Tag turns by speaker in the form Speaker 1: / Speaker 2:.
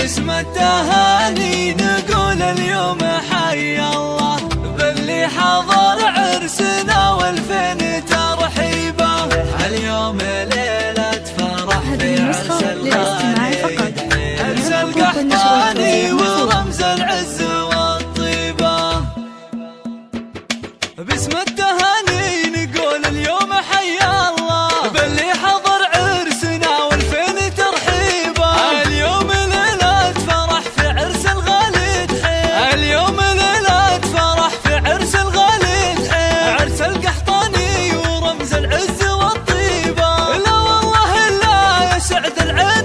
Speaker 1: باسم التهاني نقول اليوم حي الله باللي حضر عرسنا والفين ترحيبه. اليوم ليلة فرح في عرس الغالي، عرس القحطاني ورمز العز والطيبة. باسم التهاني نقول اليوم حي الله باللي حضر عرسنا والفين ترحيبه. اليوم ليلة فرح في عرس الغالي تحيب، اليوم ليلة فرح في عرس الغالي تحيب، عرس القحطاني ورمز العز والطيبة. لا والله لا يسعد العين